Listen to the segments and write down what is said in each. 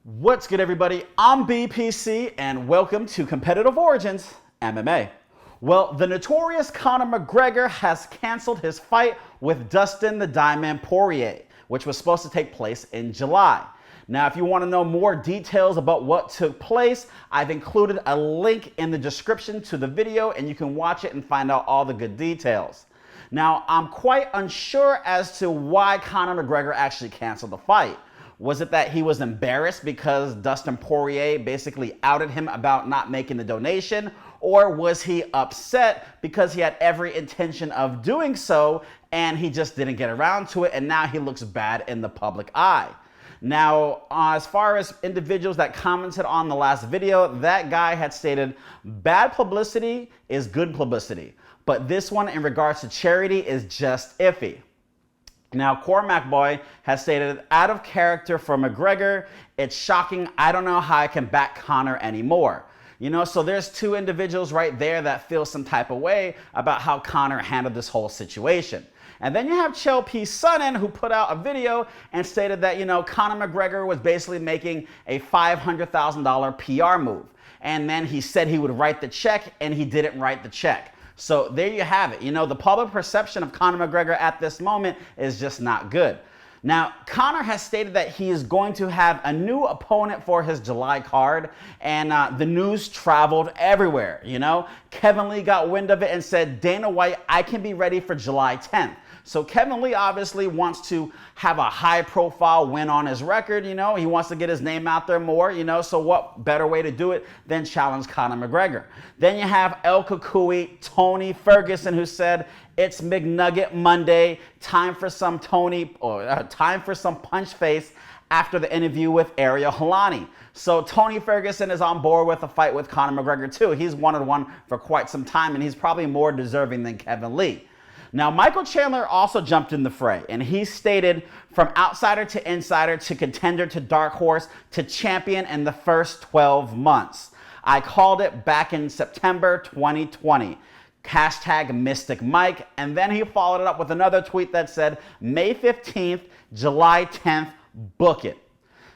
What's good, everybody? I'm BPC, and welcome to Competitive Origins MMA. Well, the notorious Conor McGregor has canceled his fight with Dustin the Diamond Poirier, which was supposed to take place in July. Now, if you want to know more details about what took place, I've included a link in the description to the video, and you can watch it and find out all the good details. Now, I'm quite unsure as to why Conor McGregor actually canceled the fight. Was it that he was embarrassed because Dustin Poirier basically outed him about not making the donation? Or was he upset because he had every intention of doing so and he just didn't get around to it, and now he looks bad in the public eye? Now, as far as individuals that commented on the last video, that guy had stated bad publicity is good publicity, but this one in regards to charity is just iffy. Now, Cormac Boy has stated, out of character for McGregor, it's shocking. I don't know how I can back Conor anymore. You know, so there's two individuals right there that feel some type of way about how Conor handled this whole situation. And then you have Chael P. Sonnen, who put out a video and stated that, you know, Conor McGregor was basically making a $500,000 PR move. And then he said he would write the check, and he didn't write the check. So there you have it. You know, the public perception of Conor McGregor at this moment is just not good. Now, Conor has stated that he is going to have a new opponent for his July card, and the news traveled everywhere, you know. Kevin Lee got wind of it and said, Dana White, I can be ready for July 10th. So Kevin Lee obviously wants to have a high-profile win on his record, you know. He wants to get his name out there more, you know. So what better way to do it than challenge Conor McGregor? Then you have El Cucuy, Tony Ferguson, who said, it's McNugget Monday, time for some time for some punch face after the interview with Ariel Helwani. So Tony Ferguson is on board with a fight with Conor McGregor too. He's wanted one for quite some time, and he's probably more deserving than Kevin Lee. Now, Michael Chandler also jumped in the fray, and he stated, from outsider to insider to contender to dark horse to champion in the first 12 months. I called it back in September 2020. Hashtag Mystic Mike. And then he followed it up with another tweet that said, May 15th, July 10th, book it.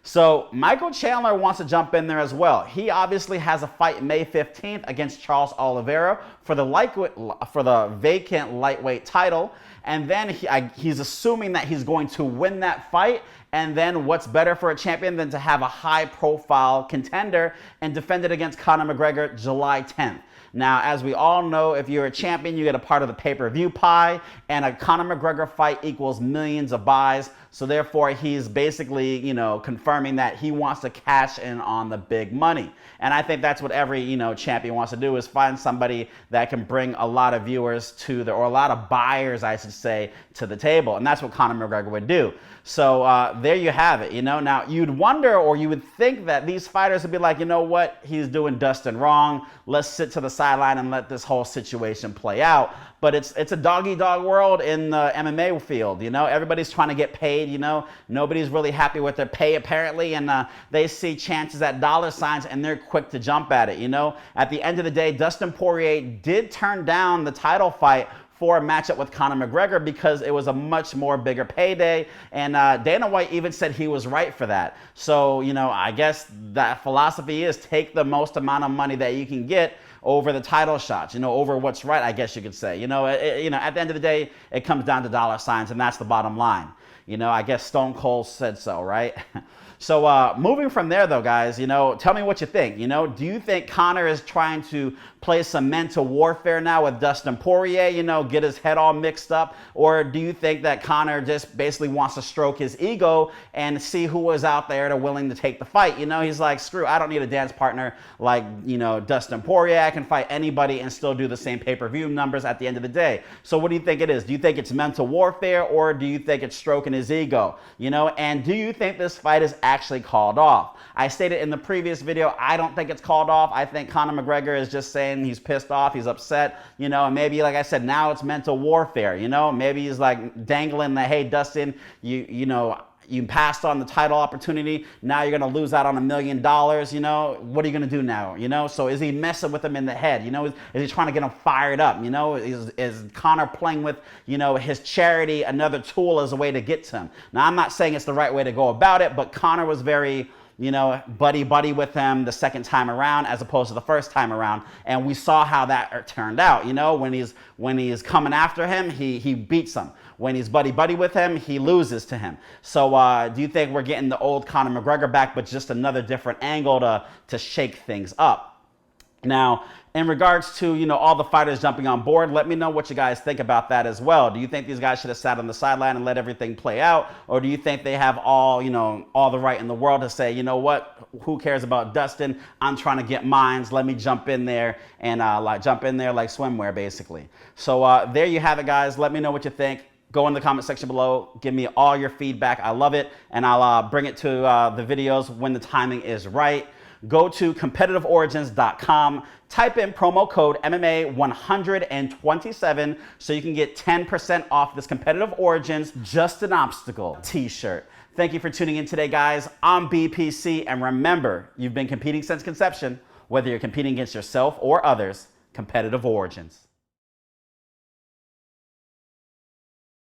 So Michael Chandler wants to jump in there as well. He obviously has a fight May 15th against Charles Oliveira for the vacant lightweight title. And then he's assuming that he's going to win that fight. And then what's better for a champion than to have a high-profile contender and defend it against Conor McGregor July 10th. Now, as we all know, if you're a champion, you get a part of the pay-per-view pie, and a Conor McGregor fight equals millions of buys. So therefore, he's basically, you know, confirming that he wants to cash in on the big money. And I think that's what every, you know, champion wants to do, is find somebody that can bring a lot of viewers to or a lot of buyers, I should say, to the table. And that's what Conor McGregor would do. So there you have it, you know. Now, you'd wonder, or you would think that these fighters would be like, you know what, he's doing Dustin wrong. Let's sit to the sideline and let this whole situation play out. But it's a dog-eat-dog world in the MMA field, you know. Everybody's trying to get paid, you know. Nobody's really happy with their pay, apparently, and they see chances at dollar signs, and they're quick to jump at it, you know. At the end of the day, Dustin Poirier did turn down the title fight for a matchup with Conor McGregor because it was a much more bigger payday, and Dana White even said he was right for that. So, you know, I guess that philosophy is take the most amount of money that you can get over the title shots, you know, over what's right, I guess you could say. You know, at the end of the day, it comes down to dollar signs, and that's the bottom line. You know, I guess Stone Cold said so, right? So moving from there, though, guys, you know, tell me what you think. You know, do you think Conor is trying to play some mental warfare now with Dustin Poirier, you know, get his head all mixed up? Or do you think that Conor just basically wants to stroke his ego and see who was out there to willing to take the fight? You know, he's like, screw, I don't need a dance partner like, you know, Dustin Poirier. I can fight anybody and still do the same pay-per-view numbers at the end of the day. So what do you think it is? Do you think it's mental warfare, or do you think it's stroking his ego? You know, and do you think this fight is actually called off? I stated in the previous video, I don't think it's called off. I think Conor McGregor is just saying he's pissed off, he's upset, you know, and maybe, like I said, now it's mental warfare, you know. Maybe he's like dangling the, hey, Dustin, you know, you passed on the title opportunity. Now you're going to lose out on $1 million. You know, what are you going to do now? You know, so is he messing with him in the head? You know, is he trying to get him fired up? You know, is Conor playing with, you know, his charity, another tool as a way to get to him? Now, I'm not saying it's the right way to go about it, but Conor was very you know, buddy with him the second time around as opposed to the first time around. And we saw how that turned out. You know, when he's coming after him, he beats him. When he's buddy with him, he loses to him. So do you think we're getting the old Conor McGregor back, but just another different angle to shake things up? Now, in regards to, you know, all the fighters jumping on board, let me know what you guys think about that as well. Do you think these guys should have sat on the sideline and let everything play out? Or do you think they have all the right in the world to say, you know what, who cares about Dustin? I'm trying to get mines. Let me jump in there and jump in there like swimwear, basically. So there you have it, guys. Let me know what you think. Go in the comment section below. Give me all your feedback. I love it. And I'll bring it to the videos when the timing is right. Go to competitiveorigins.com, type in promo code MMA127 so you can get 10% off this Competitive Origins Just an Obstacle t-shirt. Thank you for tuning in today, guys. I'm BPC, and remember, you've been competing since conception. Whether you're competing against yourself or others, Competitive Origins.